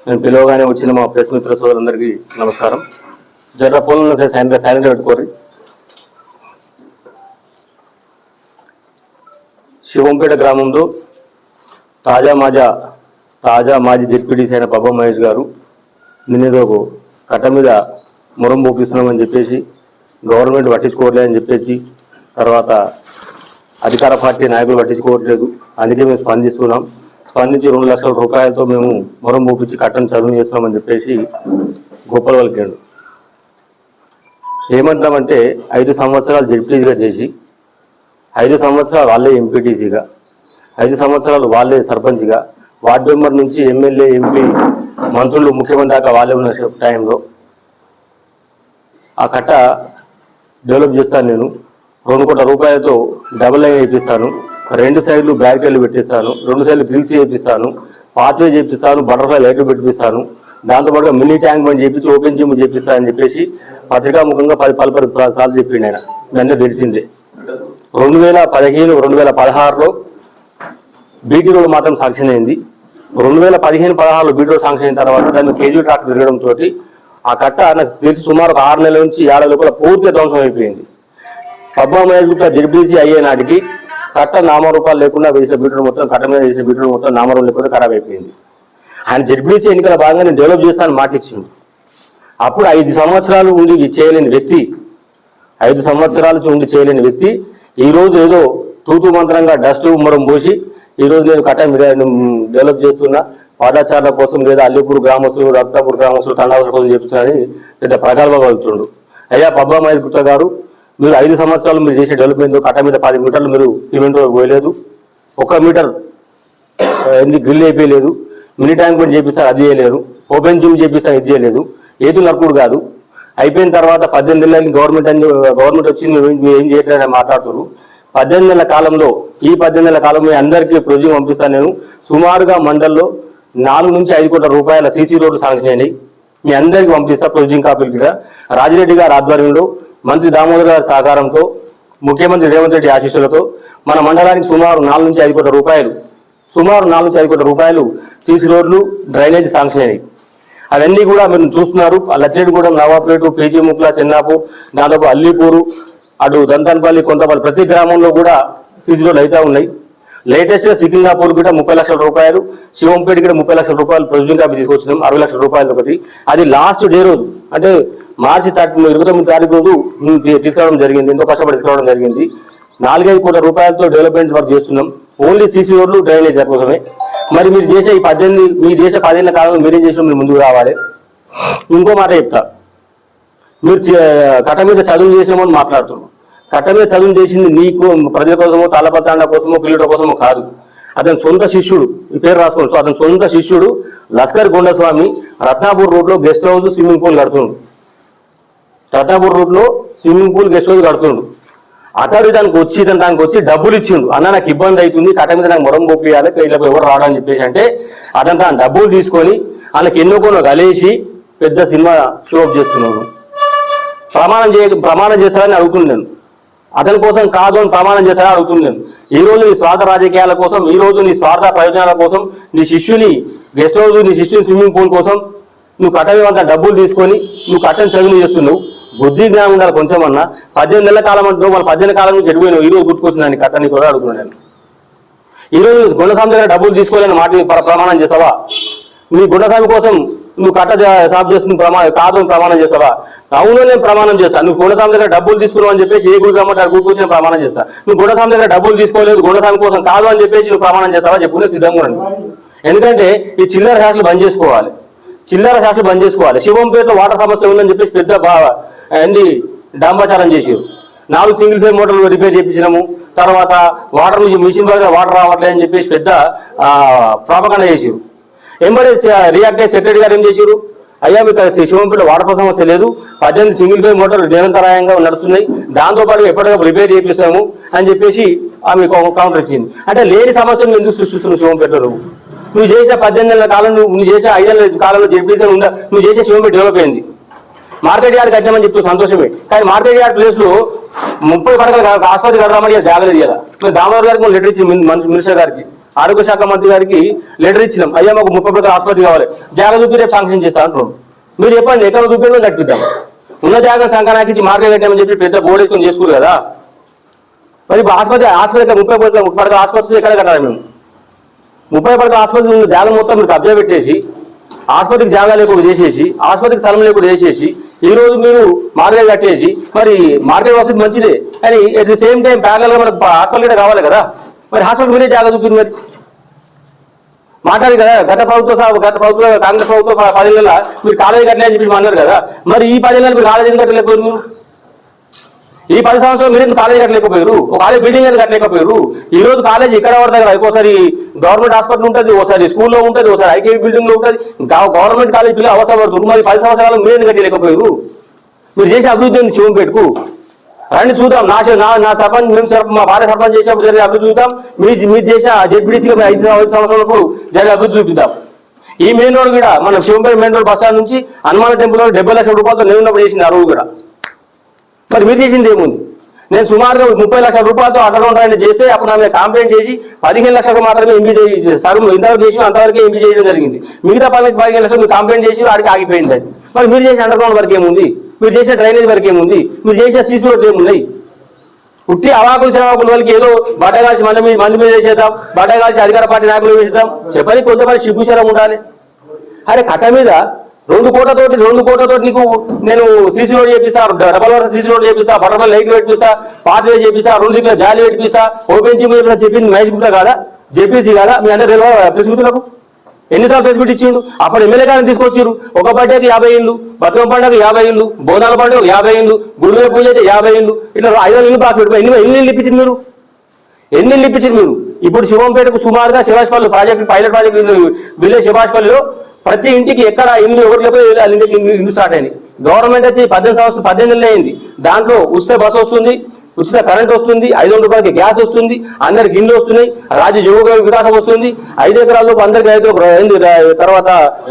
నేను పిలవగానే వచ్చిన మా ప్రెస్ మిత్ర సోదరులందరికీ నమస్కారం. జర్ర ఫోన్లో సైలెంట్ పెట్టుకోరు. శివంపేట గ్రామంలో తాజా మాజీ జెడ్పీటీసీ అయిన పబ్బా మహేష్ గారు నిన్నేదో కట్ట మీద మొరం పోపిస్తున్నామని చెప్పేసి గవర్నమెంట్ పట్టించుకోవట్లేదని చెప్పేసి తర్వాత అధికార పార్టీ నాయకులు పట్టించుకోవట్లేదు, అందుకే మేము స్పందించి 2 లక్షల రూపాయలతో మేము మొరం పోపించి కట్టను చదువు చేస్తున్నామని చెప్పేసి గొప్పలు పలికాడు. ఏమంటామంటే 5 సంవత్సరాలు జెడ్పీటీసీగా చేసి 5 సంవత్సరాలు వాళ్ళే ఎంపీటీసీగా 5 సంవత్సరాలు వాళ్ళే సర్పంచ్గా వార్డు మెంబర్ నుంచి ఎమ్మెల్యే ఎంపీ మంత్రులు ముఖ్యమంత్రి దాకా వాళ్ళే ఉన్న టైంలో ఆ కట్ట డెవలప్ చేస్తాను. నేను 2 కోట్ల రూపాయలతో డబుల్ లైన్ వేయిస్తాను, 2 సైడ్లు బ్యారికేడ్లు పెట్టిస్తాను, 2 సైడ్లు గ్రిల్స్ చేపిస్తాను, పాత్వే చేపిస్తాను, బటర్ఫ్లై లైట్లు పెట్టిస్తాను, దాంతోపాటుగా మినీ ట్యాంక్ బండ్ చేపించి ఓపెన్ జిమ్ చేపిస్తానని చెప్పేసి పత్రికాముఖంగా 10 సార్లు చెప్పిండు ఆయన. ఇదంతా తెలిసిందే. 2015, 2016లో బీటీ రోడ్ మాత్రం శాంక్షన్ అయింది. 2015-16లో బీటీ రోడ్ శాంక్షన్ అయిన తర్వాత దాన్ని కేజీ ట్రాక్టర్ తిరగడంతో ఆ కట్ట నాకు తెలిసి సుమారు 6 నెలల నుంచి 7 లోపల పూర్తిగా ధ్వంసం అయిపోయింది. పబ్బా మహేష్ గుప్తా జెడ్పీటీసీ అయ్యే నాటికి కట్ట నామరూపాలు లేకుండా వేసిన బీటీ మొత్తం కట్ట మీద వేసిన బీటీ మొత్తం నామరూపాలు లేకుండా ఖరాబ్ అయిపోయింది. ఆయన జెడ్పీటీసీ ఎన్నికల భాగంగా డెవలప్ చేస్తానని మాట ఇచ్చింది. అప్పుడు 5 సంవత్సరాలు ఉండి చేయలేని వ్యక్తి 5 సంవత్సరాలు ఉండి చేయలేని వ్యక్తి ఈరోజు ఏదో తూతూ మంత్రంగా డస్ట్ ఉమ్మరం పోసి ఈరోజు నేను కట్ట డెవలప్ చేస్తున్నా, పాదచారుల కోసం లేదా అల్లిపూర్ గ్రామస్తులు, రక్తాపూర్ గ్రామస్తులు, తండాల కోసం చెప్తున్నారని పెద్ద ప్రగల్భంగా వెళ్తుండు. అయ్యా పబ్బా మహేష్ గుప్తా గారు, మీరు 5 సంవత్సరాలు మీరు చేసే డెవలప్మెంట్ కట్ట మీద 10 మీటర్లు మీరు సిమెంట్ పోయలేదు, 1 మీటర్ గ్రిల్ అయిపోయలేదు, మినీ ట్యాంక్ బండ్ చేపిస్తారు అది చేయలేరు, ఓపెన్ జిమ్ చేపిస్తారు ఇది చేయలేదు, ఏది నరకుడు కాదు. అయిపోయిన తర్వాత 18 నెలలకి గవర్నమెంట్ వచ్చింది మీరు ఏం చేయట్లేదని మాట్లాడుతున్నారు. 18 నెలల కాలంలో ఈ 18 నెలల కాలంలో అందరికీ ప్రొజెక్ట్ పంపిస్తాను. నేను సుమారుగా మండల్లో 4 నుంచి 5 కోట్ల రూపాయల సీసీ రోడ్లు శాంక్షన్ అయినాయి, మీ అందరికీ పంపిస్తా ప్రొజెక్ట్ కాపీలు కూడా. రాజిరెడ్డి గారి ఆధ్వర్యంలో, మంత్రి దామోదర్ గారి సహకారంతో, ముఖ్యమంత్రి రేవంత్ రెడ్డి ఆశీస్సులతో మన మండలానికి సుమారు 4 నుంచి 5 కోట్ల రూపాయలు సీసీ రోడ్లు, డ్రైనేజ్ శాంక్షన్ అయినాయి. అవన్నీ కూడా మీరు చూస్తున్నారు. లచ్చిరెడ్డిగూడెం, నవాపేట, పేజీ ముక్ల, చెన్నాపు, దాదాపు అల్లీపూరు, అటు దంతాన్పల్లి, కొంతపల్లి ప్రతి గ్రామంలో కూడా సీసీ రోడ్లు అయితే ఉన్నాయి. లేటెస్ట్గా సికింద్రాపూర్ కూడా 30 లక్షల రూపాయలు, శివంపేట కూడా 30 లక్షల రూపాయలు ప్రొజెక్ట్ కాపీ తీసుకొచ్చినాం. 60 లక్షల రూపాయలు ఒకటి. అది లాస్ట్ డే రోజు అంటే మార్చి 29 తారీఖు రోజు తీసుకురావడం జరిగింది. ఎంతో కష్టపడి తీసుకురావడం జరిగింది. 4-5 కోట్ల రూపాయలతో డెవలప్మెంట్ వర్క్ చేస్తున్నాం. ఓన్లీ సీసీ రోడ్లు, డ్రైనేజ్ కోసమే. మరి మీరు చేసే ఈ 10 ఏళ్ళ కాలంలో మీరేం చేసినా మీరు ముందుకు రావాలి. ఇంకో మాట చెప్తా, మీరు కట్ట మీద చదువు చేసినామని మాట్లాడుతున్నాం. కట్ట మీద చదువు చేసింది నీకు ప్రజల కోసమో, తాళపత్రాండ కోసమో, కిలోటర్ కోసమో కాదు. అతని సొంత శిష్యుడు, ఈ పేరు రాసుకోండి. సో అతని సొంత శిష్యుడు లస్కర్ గుండస్వామి రత్నాపూర్ రోడ్లో గెస్ట్ హౌస్, స్విమ్మింగ్ పూల్ కడుతుండు. రత్నాపూర్ రోడ్లో స్విమ్మింగ్ పూల్, గెస్ట్ హౌస్ కడుతుండు. అతడు దానికి వచ్చి డబ్బులు ఇచ్చిండు. అన్న నాకు ఇబ్బంది అవుతుంది, కట్ట మీద నాకు మొరం పోపియాలి, వీళ్ళకి ఎవరు రావడం చెప్పేసి అంటే అతను తన డబ్బులు తీసుకొని వాళ్ళకి ఎన్నో కలిసి పెద్ద సినిమా షోఅప్ చేస్తున్నాడు. ప్రమాణం చేస్తారని అడుగుతున్నాను. అతని కోసం కాదు అని ప్రమాణం చేస్తారని అడుగుతున్నాను. ఈ రోజు నీ స్వార్థ రాజకీయాల కోసం, ఈ రోజు నీ స్వార్థ ప్రయోజనాల కోసం, నీ శిష్యుని గెస్ట్ హౌస్, నీ శిష్యుని స్విమ్మింగ్ పూల్ కోసం నువ్వు కట్టమంతా డబ్బులు తీసుకొని నువ్వు కట్టని చదువు చేస్తున్నావు. బుద్ధి జ్ఞానం ఉండాలి కొంచెం అన్నా. 18 నెలల కాలం అంటున్నావు, మన 18 కాలం నుంచి ఎడిపోయినావు. ఈ రోజు గుర్తుకొచ్చిందని కట్టని కూడా అడుగుతున్నాను. ఈ రోజు గుండస్వామి దగ్గర డబ్బులు తీసుకోవాలని మాట ప్రమాణం చేస్తావా? నీ గుండస్వామి కోసం నువ్వు కట్ట సాఫ్ చేస్తుంది కాదు అని ప్రమాణం చేస్తావా? అవును నేను ప్రమాణం చేస్తాను. నువ్వు గుండస్వామి దగ్గర డబ్బులు తీసుకున్నావు అని చెప్పేసి ఏ గుడి కాబట్టి ఆ గుడికి వచ్చి ప్రమాణం చేస్తా. నువ్వు గుండస్వామి దగ్గర డబ్బులు తీసుకోలేదు, గుండస్వామి కోసం కాదు అని చెప్పేసి నువ్వు ప్రమాణం చేస్తావా? చెప్పుకునే సిద్ధంగా ఉండండి. ఎందుకంటే ఈ చిల్లర శాస్త్రాలు బంద్ చేసుకోవాలి. శివంపేటలో వాటర్ సమస్య ఉందని చెప్పేసి పెద్ద డాంబాచారం చేసారు. 4 సింగిల్ ఫేజ్ మోటార్లు రిపేర్ చేయించినాము. తర్వాత వాటర్ నుంచి మిషన్ ద్వారా వాటర్ రావట్లేదు అని చెప్పేసి పెద్ద ప్రాపకాండ చేసారు. ఎంబడే రియాక్ట్ అయ్యే సెక్రటరీ గారు ఏం చేశారు? అయ్యా మీకు శివంపేట వాటర్ సమస్య లేదు, 18 సింగిల్ ఫేజ్ మోటార్లు నిరంతరాయంగా నడుస్తున్నాయి, దాంతోపాటు ఎప్పటికప్పుడు రిపేర్ చేపిస్తాము అని చెప్పేసి ఆమె కౌంటర్ ఇచ్చింది. అంటే లేని సమస్యను ఎందుకు సృష్టిస్తున్నావు శివంపేటలో? నువ్వు చేసిన 18 నెలల కాలం, నువ్వు చేసిన 5 నెలల కాలంలో జెడ్పీసీ ఉందా? నువ్వు చేసే శివంపేట డెవలప్ అయింది. మార్కెట్ యార్డ్ కట్టామని చెప్తూ సంతోషమే, కానీ మార్కెట్ యార్డ్ ప్లేస్ లో 30 పడకలు ఆసుపత్రి కడదామని జాగ్రత్త చేయాలి. దామోదర్ గారికి లెటర్ ఇచ్చి మినిస్టర్ గారికి ఆరోగ్య శాఖ మంత్రి గారికి లెటర్ ఇచ్చినాం, అయ్యా మాకు 30 పడకల ఆసుపత్రి కావాలి, జాగ్రత్త చూపి రేపు శాంక్షన్ చేస్తా అంటున్నాం. మీరు చెప్పండి ఎక్కడ చూపించడం కట్టిద్దాం, ఉన్న జాగ్రత్త సంఘానికి ఇచ్చి మార్కెట్ కట్టామని చెప్పి పెద్ద బోర్డు వేసుకొని చేసుకోరు కదా. మరి ఆసుపత్రి 30 పడకల ఆసుపత్రి ఎక్కడ కట్టాలి? మేము 30 పడకల ఆసుపత్రి ఉన్న జాగా మొత్తం మీరు కబ్జా పెట్టేసి, ఆసుపత్రికి జాగా లేకుండా చేసేసి, ఆసుపత్రికి స్థలం లేకుండా చేసేసి, ఈ రోజు మీరు మార్కెట్ కట్టేసి, మరి మార్కెట్ వసతి మంచిదే కానీ at the same time parallel గా మనకు హాస్పిటల్ కావాలి కదా. మరి హాస్పిటల్ మీరే జాగా చూపింది. మరి మాట్లాడి కదా గత ప్రభుత్వం కాంగ్రెస్ ప్రభుత్వం 10 నెలల మీరు కాలేజీ కట్టలేని చెప్పి అన్నారు కదా. మరి ఈ 10 నెలలు మీరు కాలేజీ కట్టలేకపోయారు? మీరు ఈ 10 సంవత్సరాలు మీరు ఎందుకు కాలేజీ కట్టలేకపోయారు? ఒక కాలేజ్ బిల్డింగ్ ఎందుకు కట్టలేకపోయారు? ఈ రోజు కాలేజ్ ఇక్కడ పడతాయి కదా, ఒకసారి గవర్నమెంట్ హాస్పిటల్ ఉంటుంది, ఒకసారి స్కూల్లో ఉంటుంది, ఒకసారి ఐకేబీ బిల్డింగ్ లో ఉంటుంది, గవర్నమెంట్ కాలేజ్ పిల్లలు అవసరపడుతుంది. మరి 10 సంవత్సరాలు మీరు ఎందుకు కట్టలేకపోయారు? మీరు చేసే అభివృద్ధి ఉంది శివంపేటకు రండి చూద్దాం. నా సర్పంచ్ మేము మా భార్య సర్పంచ్ చేసినప్పుడు జరిగే అభివృద్ధి చూద్దాం. మీరు చేసిన జెడ్పీడీసీగా 5 సంవత్సరాలకు జరిగే అభివృద్ధి చూపిద్దాం. ఈ మెయిన్ రోడ్ కూడా మనం Shivampet main road bus stand నుంచి హనుమాన్ టెంపుల్ 70 లక్షల రూపాయలతో నేను చేసింది ఆ రోజు కూడా. మరి మీరు చేసింది ఏముంది? నేను సుమారుగా 30 లక్షల రూపాయలతో అండర్గ్రౌండ్ డ్రైనేజ్ చేస్తే అప్పుడు ఆమె కంప్లైంట్ చేసి 15 లక్షలకు మాత్రమే ఎంపీ సరువు ఇంతవరకు చేసి అంతవరకే ఎంపీ చేయడం జరిగింది. మిగతా 15 లక్షలు మీరు కంప్లైంట్ చేసి వాడికి ఆగిపోయింది. అది మరి మీరు చేసిన అండర్గ్రౌండ్ వర్క్ ఏముంది? మీరు చేసిన డ్రైనేజ్ వర్క్ ఏముంది? మీరు చేసిన సీసీ రోడ్లు ఏమున్నాయి? ఉట్టి అవాకులు చవాకుల వాళ్ళకి ఏదో బట్టగాల్చి మంది మీద చేసేద్దాం, బట్టగాల్చి అధికార పార్టీ నాయకులు చేద్దాం చెప్పని కొంతమంది సిగ్గుచరం ఉండాలి. అరే కట్ట మీద 2 కోట్లతోటి నీకు నేను సీసీ రోడ్ చేపిస్తా, డబల్ సీసీ రోడ్ చేపిస్తా, బటర్ఫ్లై లైట్లు పెట్టిస్తా, పాత్వే చేపిస్తా, 2 లీటర్ల జాలి పెట్టిస్తా, ఓపెన్ జిమ్ చెప్పింది మహేష్ గుప్తా కాదా, జేపీసీ కాదా? మీ అందరూ ప్రెస్ గుర్తులకు ఎన్నిసార్లు ప్రెస్ మీట్ ఇచ్చిండు? అప్పుడు ఎమ్మెల్యే గారిని తీసుకొచ్చారు. ఒక బర్త్డేకి 50 ఇళ్ళు, బతుకమ్మ పండుగ 50 ఇళ్ళు, బోనాల పండుగ 50 ఇళ్ళు, గుడి పూజ అయితే 50 ఇళ్ళు, ఇట్లా 500 ఇళ్ళు బాగా పెట్టుకో. ఎన్ని ఇళ్ళు ఇప్పించింది మీరు? ఎన్ని ఇళ్ళు ఇప్పించింది మీరు? ఇప్పుడు శివంపేటకు సుమారుగా శివాజ్పల్లి ప్రాజెక్ట్ పైలట్ ప్రాజెక్ట్ విలేజ్ శివాజ్పల్లిలో ప్రతి ఇంటికి ఎక్కడ ఇల్లు ఎవరు లేకపోతే ఇంటికి ఇల్లు స్టార్ట్ అయింది. గవర్నమెంట్ అయితే 18 నెలలు అయింది. దాంట్లో ఉచిత బస్సు వస్తుంది, ఉచిత కరెంట్ వస్తుంది, 500 రూపాయలకి గ్యాస్ వస్తుంది, అందరికి ఇల్లు వస్తున్నాయి, రాజ్య యువక వికాసం వస్తుంది, 5 ఎకరాల్లోపు అందరికి తర్వాత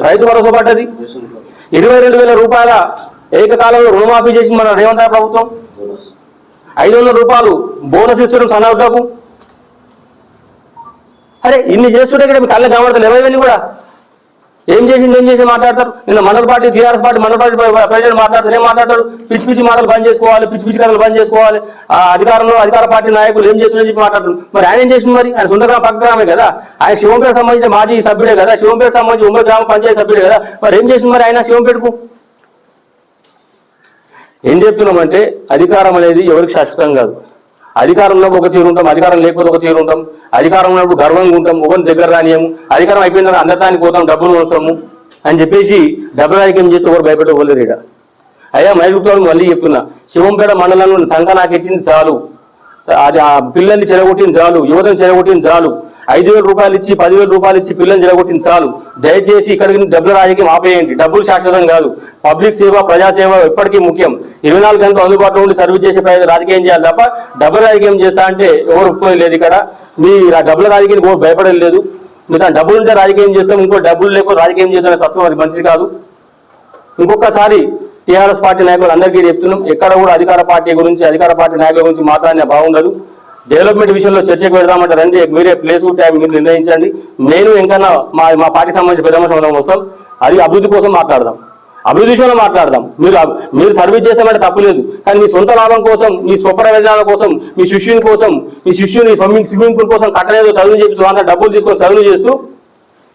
రైతు భరోసా పడ్డది, 22,000 రూపాయల ఏకకాలంలో రుణమాఫీ చేసి మన రేవంత్ రెడ్డి ప్రభుత్వం, 500 రూపాయలు బోనస్ ఇస్తున్నాం సన్నకు. అరే ఇన్ని చేస్తుంటే ఇక్కడ మీ కళ్ళ కనబడతలు ఎవరివన్నీ కూడా ఏం చేసి మాట్లాడతారు. నిన్న మండల పార్టీ టీఆర్ఎస్ పార్టీ మండల పార్టీ ప్రెసిడెంట్ మాట్లాడతారు, ఏం మాట్లాడతాడు? పిచ్చి మాటలు బంద్ చేసుకోవాలి, పిచ్చి కథలు బంద్ చేసుకోవాలి, అధికార పార్టీ నాయకులు ఏం చేస్తున్నారని చెప్పి మాట్లాడుతారు. మరి ఆయన ఏం చేసింది? మరి ఆయన సొంత పక్క గ్రామే కదా, ఆయన శివంపేట సంబంధించిన మాజీ సభ్యుడే కదా, శివంపేట సంబంధించి ఉమ్మడి గ్రామ పంచాయతీ సభ్యుడే కదా. మరి ఏం చేసింది మరి ఆయన శివంపేటకు? ఏం చెప్తున్నామంటే అధికారం అనేది ఎవరికి శాశ్వతం కాదు. అధికారంలో ఒక తీరు ఉంటాం, అధికారం లేకపోతే ఒక తీరు ఉంటాం. అధికారం ఉన్నప్పుడు గర్వంగా ఉంటాం, ఒకరిని దగ్గర రానియము, అధికారం అయిపోయిన తర్వాత అందరిదానికి పోతాం, డబ్బులు వస్తాము అని చెప్పేసి డబ్బులు రాజకీయం చేస్తే ఒకరు భయపెట్టుకోలేరు. ఇక్కడ అయ్యా మైలుగుతాను మళ్ళీ చెప్తున్నా, శివంపేట మండలంలో సంఘ నాకు ఇచ్చింది చాలు, అది ఆ పిల్లల్ని చెడగొట్టింది చాలు, యువతను చెడగొట్టింది చాలు, 5,000 రూపాయలు ఇచ్చి 10,000 రూపాయలు ఇచ్చి పిల్లల్ని చెడగొట్టింది చాలు. దయచేసి ఇక్కడికి డబ్బుల రాజకీయం ఆపేయండి. డబ్బులు శాశ్వతం కాదు. పబ్లిక్ సేవ, ప్రజాసేవ ఎప్పటికీ ముఖ్యం. 24 గంటలు అందుబాటులో ఉండి సర్వీస్ చేసే రాజకీయం చేయాలి తప్ప డబ్బుల రాజకీయం చేస్తా అంటే ఎవరు ఒప్పుకోలేదు. ఇక్కడ మీ డబ్బుల రాజకీయం ఎవరు భయపడలేదు. మీరు డబ్బులు ఉంటే రాజకీయం చేస్తాం, ఇంకో డబ్బులు లేకపోతే రాజకీయం చేద్దాం సత్వం, అది మంచిది కాదు. ఇంకొకసారి టీఆర్ఎస్ పార్టీ నాయకులు అందరికీ చెప్తున్నాం, ఎక్కడ కూడా అధికార పార్టీ గురించి, అధికార పార్టీ నాయకుల గురించి మాట్లాడిన బాగుండదు. డెవలప్మెంట్ విషయంలో చర్చకు పెడదామంటే రండి, మీరే ప్లేస్ టైం మీరు నిర్ణయించండి. నేను ఇంకా మా పార్టీకి సంబంధించి పెద్ద మనుషులు వస్తాం, అది అభివృద్ధి కోసం మాట్లాడదాం, అభివృద్ధి విషయంలో మాట్లాడదాం. మీరు సర్వీస్ చేస్తామంటే తప్పులేదు, కానీ మీ సొంత లాభం కోసం, మీ స్వప్రయోజనాల కోసం, మీ శిష్యుని స్విమ్మింగ్ పూల్ కోసం కట్టలేదు చదువు చేస్తూ అంతా డబ్బులు తీసుకొని చదువు చేస్తూ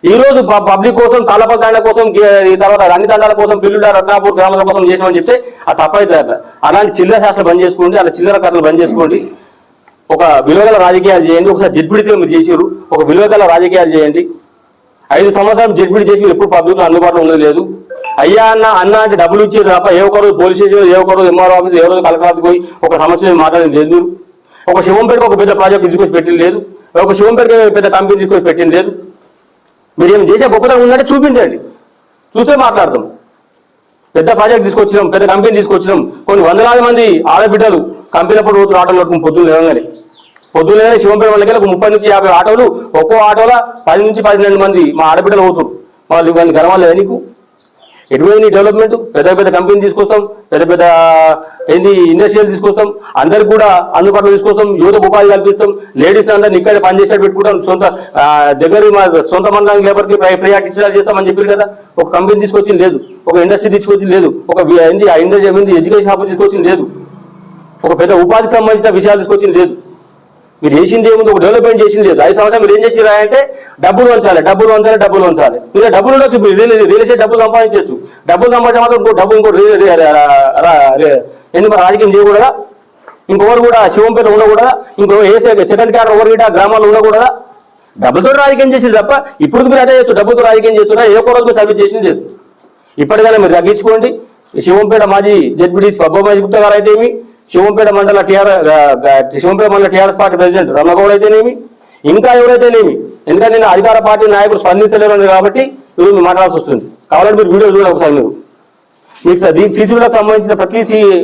ఈ రోజు పబ్లిక్ కోసం, తాళపకాండ కోసం, తర్వాత అన్ని దండాల కోసం, పిల్లుడ రత్నాపూర్ గ్రామాల కోసం చేసామని చెప్తే ఆ తప్పైతే అలాంటి చిల్లర శాస్త్రం బంద్ చేసుకోండి, అలా చిల్లర కథలు బంద్ చేసుకోండి. ఒక విలువగల రాజకీయాలు చేయండి. ఒకసారి జడ్పీడీగా మీరు చేసారు, ఒక విలువగల రాజకీయాలు చేయండి. 5 సంవత్సరాలు జడ్పీడీ చేసి ఎప్పుడు పబ్లిక్ అందుబాటులో ఉండదు లేదు. అయ్యా అన్న అంటే డబ్బులు ఇచ్చేది తప్ప ఏ ఒక్కరోజు పోలీస్ స్టేషన్, ఏ ఒక్కరోజు ఎంఆర్ఓ ఆఫీస్, ఏ రోజు కలెక్టర్ ఆఫీస్కి పోయి ఒక సమస్య మాట్లాడింది లేదు. ఒక శివంపేటకు ఒక పెద్ద ప్రాజెక్ట్ తీసుకొచ్చి పెట్టింది లేదు. ఒక శివంపేటకి పెద్ద కంపెనీ తీసుకొచ్చి పెట్టింది లేదు. మీరు ఏం చేసే గొప్పతనం ఉందంటే చూపించండి, చూస్తే మాట్లాడతాం. పెద్ద ప్రాజెక్ట్ తీసుకొచ్చినాం, పెద్ద కంపెనీ తీసుకొచ్చినాం, కొన్ని వందలాది మంది ఆడబిడ్డలు కంపెనీలప్పుడు రోజు ఆటోలు పట్టుకుని పొద్దులేగానే శివంపేట వాళ్ళకి ఒక 30 నుంచి 50 ఆటోలు, ఒక్కో ఆటోలో 10 నుంచి 12 మంది మా ఆడబిడ్డలు అవుతారు. వాళ్ళు ఇవన్నీ గర్వాలు నీకు ఎటువంటి డెవలప్మెంట్ పెద్ద పెద్ద కంపెనీ తీసుకొస్తాం, పెద్ద పెద్ద ఇండస్ట్రియల్ తీసుకొస్తాం, అందరికి కూడా అందుబాటులో తీసుకొస్తాం, యువతకు ఉపాధి కల్పిస్తాం, లేడీస్ అందరిని ఇక్కడ పనిచేసేట్టు పెట్టుకుంటాం, దగ్గర సొంత మండలం లేబర్కి ప్రయాటించాలి చేస్తామని చెప్పారు కదా. ఒక కంపెనీ తీసుకొచ్చింది లేదు, ఒక ఇండస్ట్రీ తీసుకొచ్చింది లేదు, ఒక ఎడ్యుకేషన్ హబ్ తీసుకొచ్చింది లేదు, ఒక పెద్ద ఉపాధికి సంబంధించిన విషయాలు తీసుకొచ్చింది లేదు. మీరు చేసింది ఏముంది, ఒక డెవలప్మెంట్ చేసింది లేదు. 5 సంవత్సరాలు మీరు ఏం చేసిరా అంటే డబ్బులు వంచాలి. మీరు డబ్బులు ఉండొచ్చు, రియల్ ఎస్టేట్ డబ్బులు సంపాదించవచ్చు. డబ్బులు సంపాదించే మాత్రం ఇంకో ఎందుకు రాజకీయం చేయకూడదా? ఇంకొకరు కూడా శివంపేట ఉండకూడదా? ఇంకో సెకండ్ క్యాడర్ ఒకరు కూడా గ్రామాల్లో ఉండకూడదా? డబ్బులతో రాజకీయం చేసింది తప్ప ఇప్పుడు మీరు అదే చేస్తారు. డబ్బులతో రాజకీయం చేస్తున్నా ఏ రోజు మీరు సర్వీస్ చేసింది లేదు. ఇప్పటికైనా మీరు తగ్గించుకోండి. శివంపేట మాజీ జడ్పీటీసీ పబ్బమాజీ గుప్తా గారు అయితే ఏమి, శివంపేట మండల టీఆర్ఎస్ పార్టీ ప్రెసిడెంట్ రమణగౌడ్ అయితేనేమి, ఇంకా ఎవరైతేనేమి, ఎందుకంటే నేను అధికార పార్టీ నాయకులు స్పందించలేరు కాబట్టి మీరు మాట్లాడాల్సి వస్తుంది. కావాలంటే మీరు వీడియో చూడండి ఒకసారి. మీకు సీసీలకు సంబంధించిన ప్రతి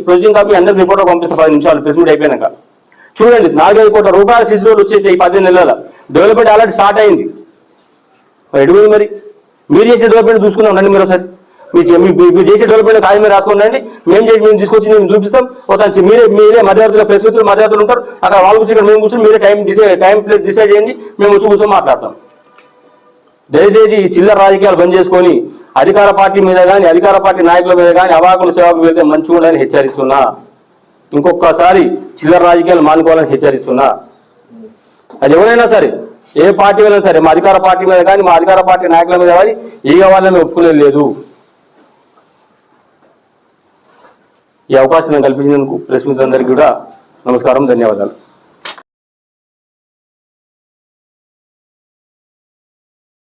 ప్రొసీజింగ్ కాపీ అందరికి రిపోర్ట్ పంపిస్తాను 10 నిమిషాలు ప్రెస్ మీట్ అయిపోయినాక. చూడండి, 4-5 కోట్ల రూపాయల సీసీలు వచ్చేసి ఈ 15 నెలల డెవలప్మెంట్ ఆల్రెడీ స్టార్ట్ అయింది. ఎటువంటి మరి మీరు చేసే డెవలప్మెంట్ చూసుకుందాం రండి. మీరు ఒకసారి మీరు చేసే డెవలప్మెంట్ కాదు మీరు రాసుకోండి. మేము తీసుకొచ్చి మేము చూపిస్తాం. మీరే మధ్యవర్తులు ప్రెస్ మిత్రులు మధ్యవర్తులు ఉంటారు అక్కడ, వాళ్ళు కూర్చొని మేము కూర్చొని మీరే టైం ప్లేస్ డిసైడ్ చేయండి, మేము కూర్చొని మాట్లాడతాం. దయచేసి చిల్లర రాజకీయాలు బంద్ చేసుకొని అధికార పార్టీ మీద కానీ అధికార పార్టీ నాయకుల మీద కానీ అవాకులు సేవకు వెళ్తే మంచిగా ఉండాలని హెచ్చరిస్తున్నా. ఇంకొకసారి చిల్లర రాజకీయాలు మానుకోవాలని హెచ్చరిస్తున్నా. అది ఎవరైనా సరే, ఏ పార్టీ అయినా సరే, మా అధికార పార్టీ మీద కానీ మా అధికార పార్టీ నాయకుల మీద కానీ ఏ వాళ్ళని ఒప్పుకునేది లేదు. ఈ అవకాశం కల్పించినందుకు ప్రెస్ మిత్రులందరికీ కూడా నమస్కారం, ధన్యవాదాలు.